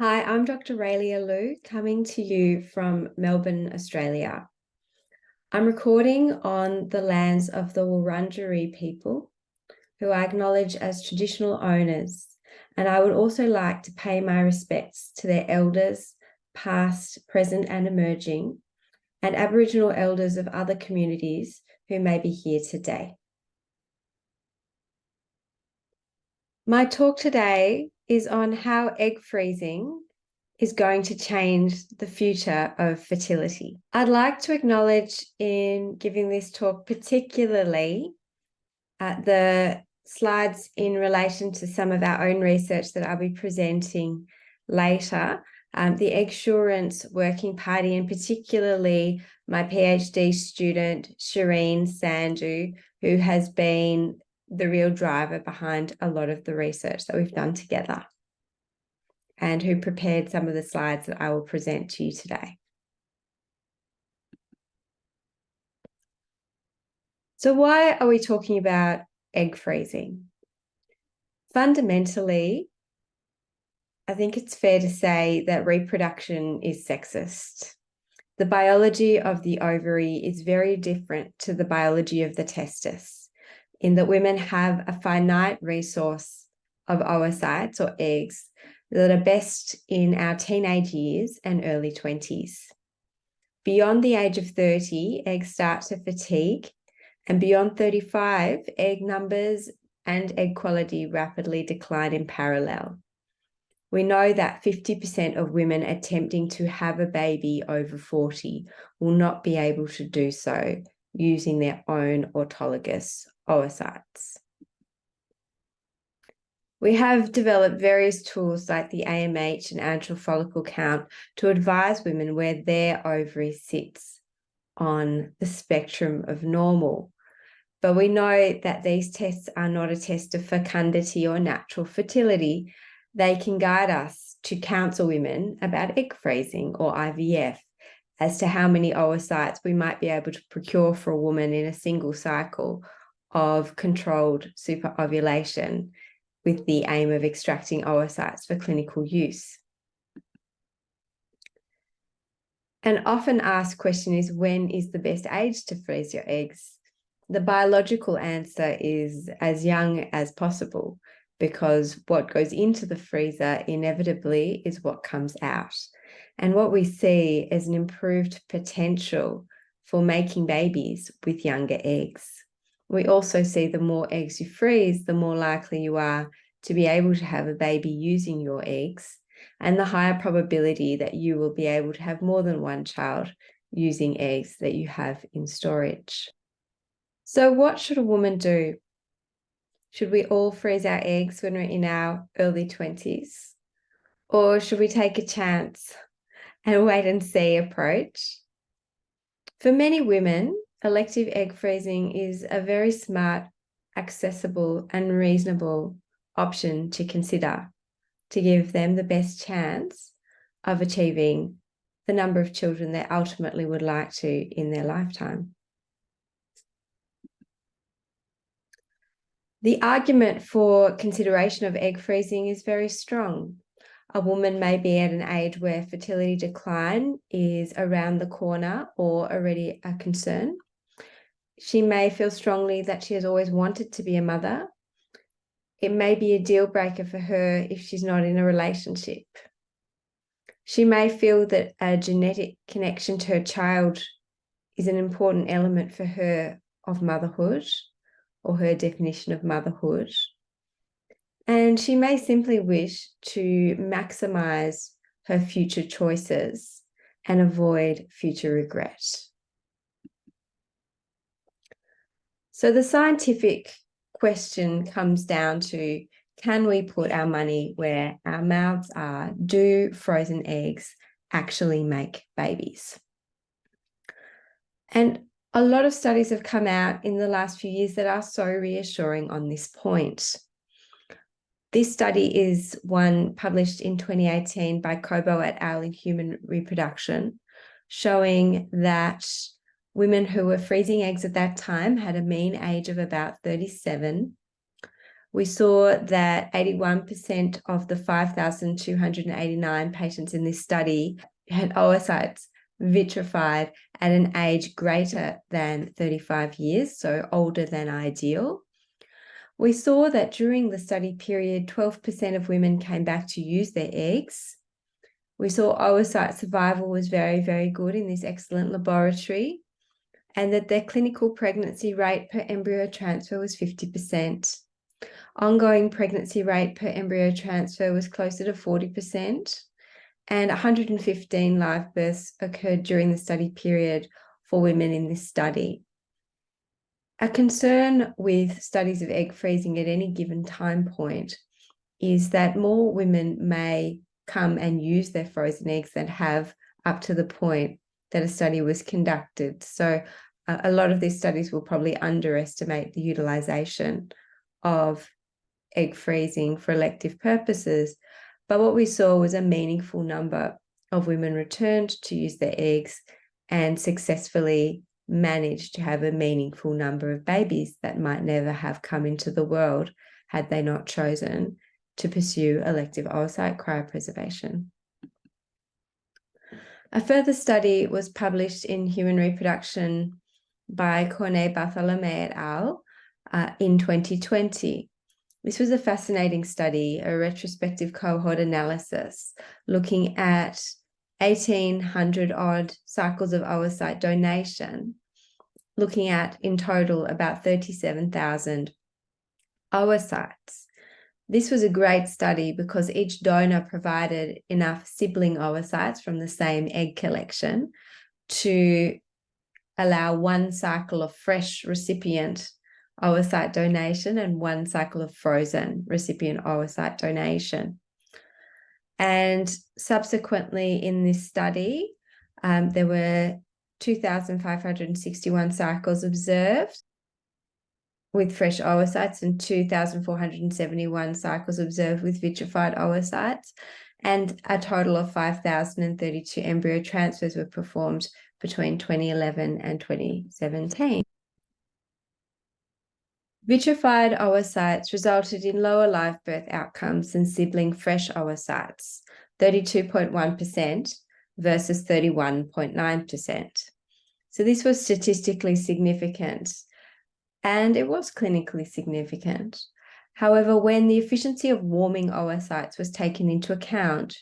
Hi, I'm Dr. Raelia coming to you from Melbourne, Australia. I'm recording on the lands of the Wurundjeri people, who I acknowledge as traditional owners, and I would also like to pay my respects to their elders, past, present, and emerging, and Aboriginal elders of other communities who may be here today. My talk today is on how egg freezing is going to change the future of fertility. I'd like to acknowledge in giving this talk particularly the slides in relation to some of our own research that I'll be presenting later, the Eggsurance Working Party, and particularly my PhD student, Shireen Sandhu, who has been the real driver behind a lot of the research that we've done together, and who prepared some of the slides that I will present to you today. So why are we talking about egg freezing? Fundamentally, I think it's fair to say that reproduction is sexist. The biology of the ovary is very different to the biology of the testis, in that women have a finite resource of oocytes or eggs that are best in our teenage years and early 20s. Beyond the age of 30, eggs start to fatigue, and beyond 35, egg numbers and egg quality rapidly decline in parallel. We know that 50% of women attempting to have a baby over 40 will not be able to do so using their own autologous oocytes. We have developed various tools like the AMH and antral follicle count to advise women where their ovary sits on the spectrum of normal. But we know that these tests are not a test of fecundity or natural fertility. They can guide us to counsel women about egg freezing or IVF as to how many oocytes we might be able to procure for a woman in a single cycle of controlled superovulation with the aim of extracting oocytes for clinical use. An often asked question is, when is the best age to freeze your eggs? The biological answer is as young as possible, because what goes into the freezer inevitably is what comes out. And what we see is an improved potential for making babies with younger eggs. We also see the more eggs you freeze, the more likely you are to be able to have a baby using your eggs, and the higher probability that you will be able to have more than one child using eggs that you have in storage. So what should a woman do? Should we all freeze our eggs when we're in our early 20s? Or should we take a chance and wait and see approach? For many women, elective egg freezing is a very smart, accessible, and reasonable option to consider to give them the best chance of achieving the number of children they ultimately would like to in their lifetime. The argument for consideration of egg freezing is very strong. A woman may be at an age where fertility decline is around the corner or already a concern. She may feel strongly that she has always wanted to be a mother. It may be a deal breaker for her if she's not in a relationship. She may feel that a genetic connection to her child is an important element for her of motherhood, or her definition of motherhood. And she may simply wish to maximize her future choices and avoid future regret. So the scientific question comes down to, can we put our money where our mouths are? Do frozen eggs actually make babies? And a lot of studies have come out in the last few years that are so reassuring on this point. This study is one published in 2018 by Cobo et al. In Human Reproduction, showing that women who were freezing eggs at that time had a mean age of about 37, We saw that 81% of the 5,289 patients in this study had oocytes vitrified at an age greater than 35 years, so older than ideal. We saw that during the study period, 12% of women came back to use their eggs. We saw oocyte survival was very, very good in this excellent laboratory, and that their clinical pregnancy rate per embryo transfer was 50%. Ongoing pregnancy rate per embryo transfer was closer to 40%, and 115 live births occurred during the study period for women in this study. A concern with studies of egg freezing at any given time point is that more women may come and use their frozen eggs than have up to the point that a study was conducted. So a lot of these studies will probably underestimate the utilization of egg freezing for elective purposes. But what we saw was a meaningful number of women returned to use their eggs and successfully managed to have a meaningful number of babies that might never have come into the world had they not chosen to pursue elective oocyte cryopreservation. A further study was published in Human Reproduction by Cornet Bartholomé et al. In 2020. This was a fascinating study, a retrospective cohort analysis looking at 1,800 odd cycles of oocyte donation, looking at in total about 37,000 oocytes. This was a great study because each donor provided enough sibling oocytes from the same egg collection to allow one cycle of fresh recipient oocyte donation and one cycle of frozen recipient oocyte donation. And subsequently in this study, there were 2,561 cycles observed with fresh oocytes and 2,471 cycles observed with vitrified oocytes, and a total of 5,032 embryo transfers were performed between 2011 and 2017. Vitrified oocytes resulted in lower live birth outcomes than sibling fresh oocytes, 32.1% versus 31.9%. So this was statistically significant, and it was clinically significant. However, when the efficiency of warming oocytes was taken into account,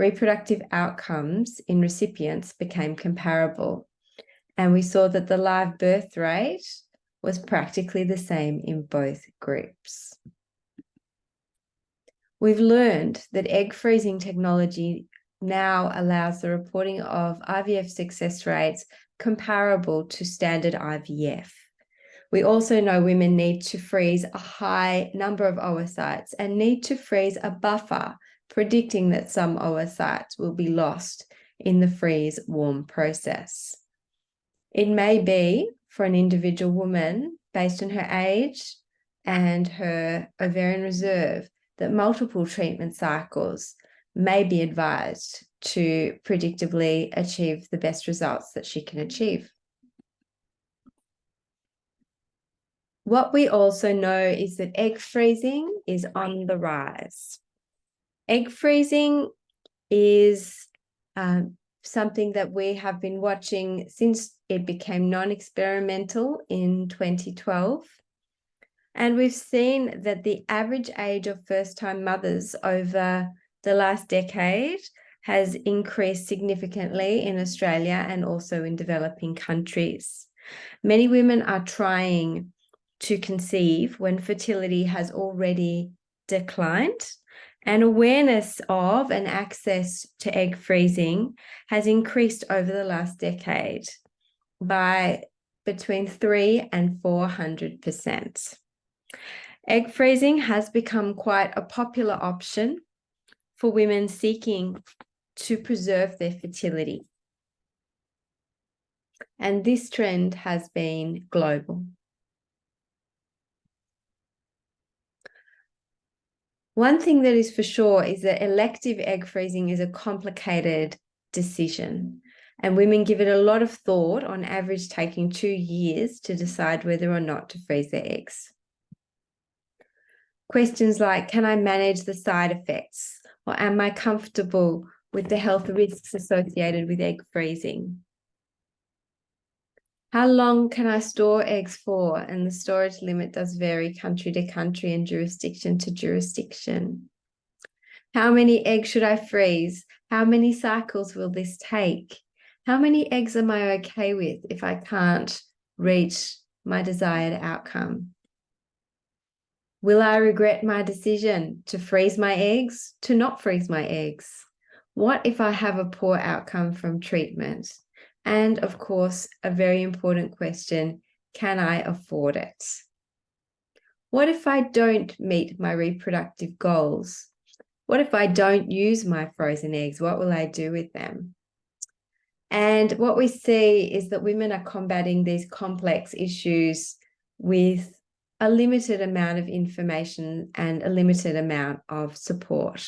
reproductive outcomes in recipients became comparable, and we saw that the live birth rate was practically the same in both groups. We've learned that egg freezing technology now allows the reporting of IVF success rates comparable to standard IVF. We also know women need to freeze a high number of oocytes and need to freeze a buffer, predicting that some oocytes will be lost in the freeze-warm process. It may be for an individual woman, based on her age and her ovarian reserve, that multiple treatment cycles may be advised to predictably achieve the best results that she can achieve. What we also know is that egg freezing is on the rise. Egg freezing is something that we have been watching since it became non-experimental in 2012. And we've seen that the average age of first-time mothers over the last decade has increased significantly in Australia and also in developing countries. Many women are trying to conceive when fertility has already declined, and awareness of and access to egg freezing has increased over the last decade by between 300% and 400%. Egg freezing has become quite a popular option for women seeking to preserve their fertility. And this trend has been global. One thing that is for sure is that elective egg freezing is a complicated decision, and women give it a lot of thought, on average taking 2 years to decide whether or not to freeze their eggs. Questions like, can I manage the side effects? Or am I comfortable with the health risks associated with egg freezing? How long can I store eggs for? And the storage limit does vary country to country and jurisdiction to jurisdiction. How many eggs should I freeze? How many cycles will this take? How many eggs am I okay with if I can't reach my desired outcome? Will I regret my decision to freeze my eggs, to not freeze my eggs? What if I have a poor outcome from treatment? And of course, a very important question, can I afford it? What if I don't meet my reproductive goals? What if I don't use my frozen eggs? What will I do with them? And what we see is that women are combating these complex issues with a limited amount of information and a limited amount of support.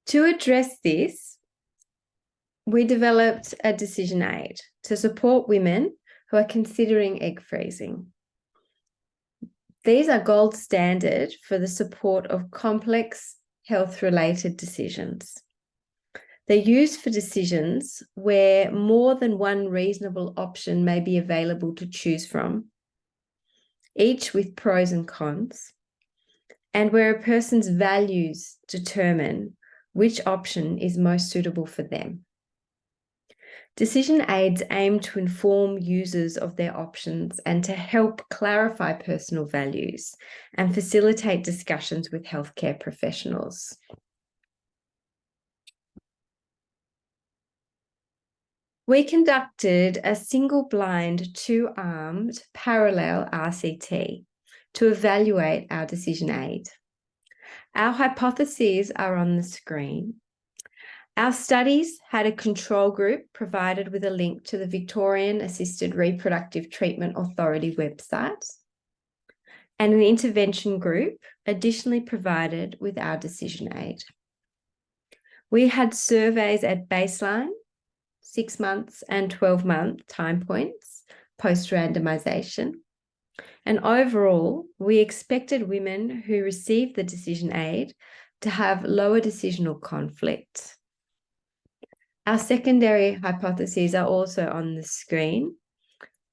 To address this, we developed a decision aid to support women who are considering egg freezing. These are gold standard for the support of complex health-related decisions. They're used for decisions where more than one reasonable option may be available to choose from, each with pros and cons, and where a person's values determine which option is most suitable for them. Decision aids aim to inform users of their options and to help clarify personal values and facilitate discussions with healthcare professionals. We conducted a single-blind, two-armed, parallel RCT to evaluate our decision aid. Our hypotheses are on the screen. Our studies had a control group provided with a link to the Victorian Assisted Reproductive Treatment Authority website, and an intervention group additionally provided with our decision aid. We had surveys at baseline, 6 months and 12-month time points post-randomization. And overall, we expected women who received the decision aid to have lower decisional conflict. Our secondary hypotheses are also on the screen.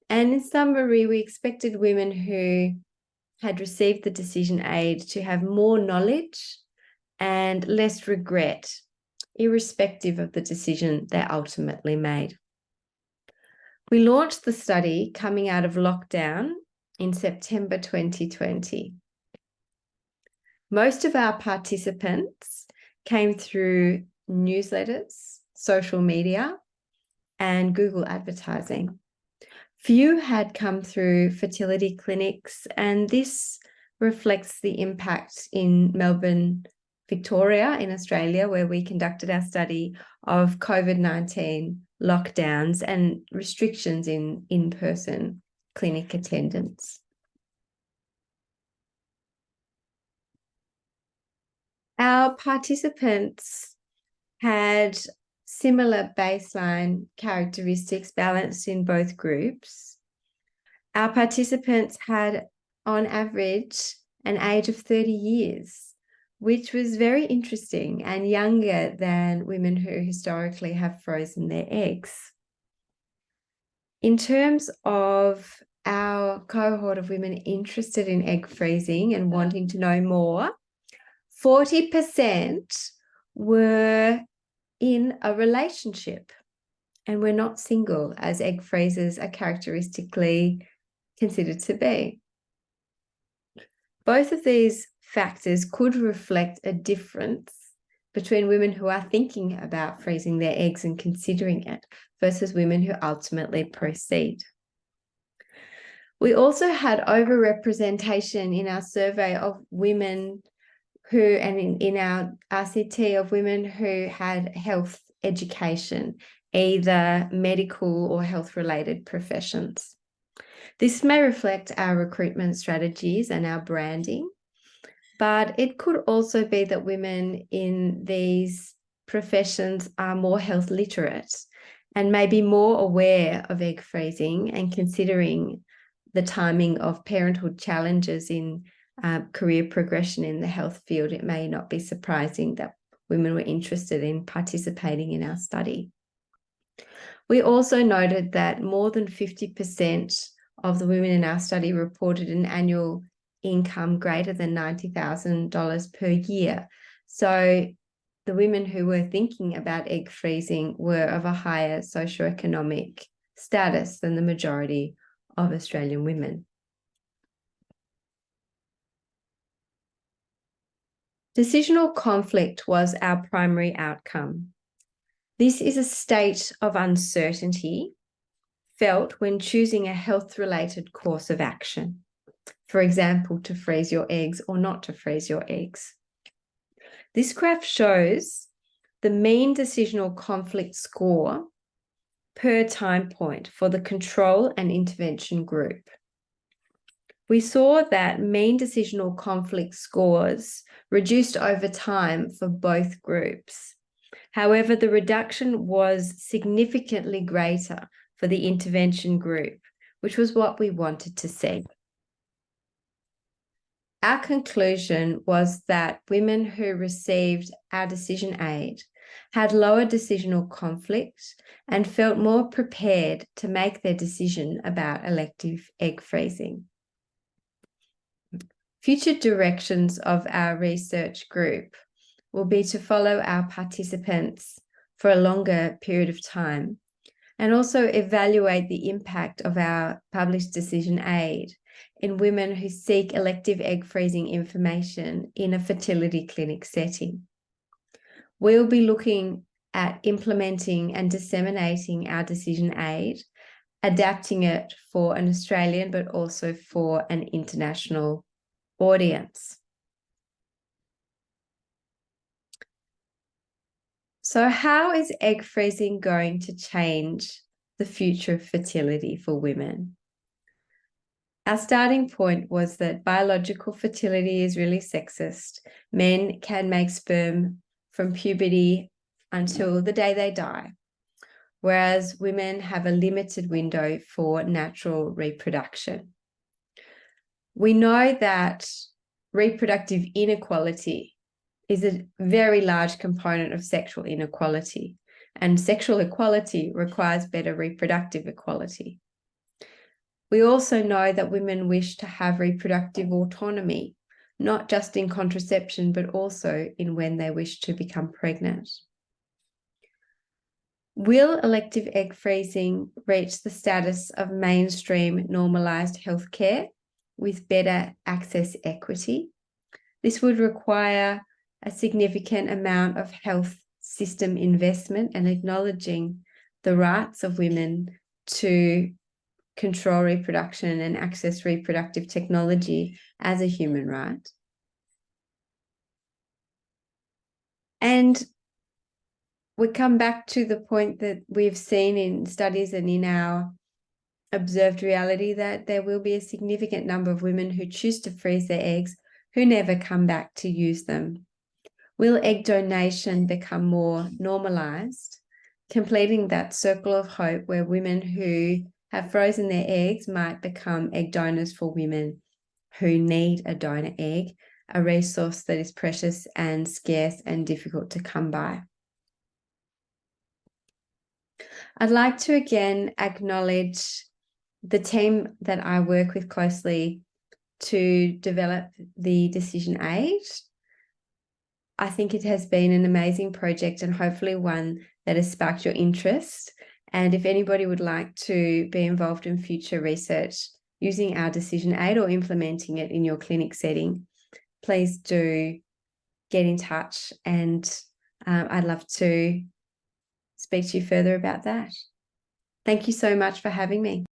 And in summary, we expected women who had received the decision aid to have more knowledge and less regret, irrespective of the decision they ultimately made. We launched the study coming out of lockdown in September 2020. Most of our participants came through newsletters, social media, and Google advertising. Few had come through fertility clinics, and this reflects the impact in Melbourne, Victoria, in Australia, where we conducted our study of COVID-19 lockdowns and restrictions in in-person clinic attendance. Our participants had similar baseline characteristics balanced in both groups. Our participants had, on average, an age of 30 years, which was very interesting and younger than women who historically have frozen their eggs. In terms of our cohort of women interested in egg freezing and wanting to know more, 40% were in a relationship and were not single, as egg freezers are characteristically considered to be. Both of these factors could reflect a difference between women who are thinking about freezing their eggs and considering it versus women who ultimately proceed. We also had overrepresentation in our survey of women who, and in our RCT, of women who had health education, either medical or health-related professions. This may reflect our recruitment strategies and our branding, but it could also be that women in these professions are more health literate and may be more aware of egg freezing and considering the timing of parenthood challenges in career progression in the health field, it may not be surprising that women were interested in participating in our study. We also noted that more than 50% of the women in our study reported an annual income greater than $90,000 per year. So the women who were thinking about egg freezing were of a higher socioeconomic status than the majority of Australian women. Decisional conflict was our primary outcome. This is a state of uncertainty felt when choosing a health-related course of action. For example, to freeze your eggs or not to freeze your eggs. This graph shows the mean decisional conflict score per time point for the control and intervention group. We saw that mean decisional conflict scores reduced over time for both groups. However, the reduction was significantly greater for the intervention group, which was what we wanted to see. Our conclusion was that women who received our decision aid had lower decisional conflict and felt more prepared to make their decision about elective egg freezing. Future directions of our research group will be to follow our participants for a longer period of time and also evaluate the impact of our published decision aid in women who seek elective egg freezing information in a fertility clinic setting. We'll be looking at implementing and disseminating our decision aid, adapting it for an Australian but also for an international audience. So how is egg freezing going to change the future of fertility for women? Our starting point was that biological fertility is really sexist. Men can make sperm from puberty until the day they die, whereas women have a limited window for natural reproduction. We know that reproductive inequality is a very large component of sexual inequality, and sexual equality requires better reproductive equality. We also know that women wish to have reproductive autonomy, not just in contraception, but also in when they wish to become pregnant. Will elective egg freezing reach the status of mainstream normalised healthcare with better access equity? This would require a significant amount of health system investment and acknowledging the rights of women to control reproduction and access reproductive technology as a human right. And we come back to the point that we've seen in studies and in our observed reality that there will be a significant number of women who choose to freeze their eggs who never come back to use them. Will egg donation become more normalised, completing that circle of hope where women who have frozen their eggs might become egg donors for women who need a donor egg, a resource that is precious and scarce and difficult to come by. I'd like to again acknowledge the team that I work with closely to develop the decision aid. I think it has been an amazing project and hopefully one that has sparked your interest. And if anybody would like to be involved in future research using our decision aid or implementing it in your clinic setting, please do get in touch, and I'd love to speak to you further about that. Thank you so much for having me.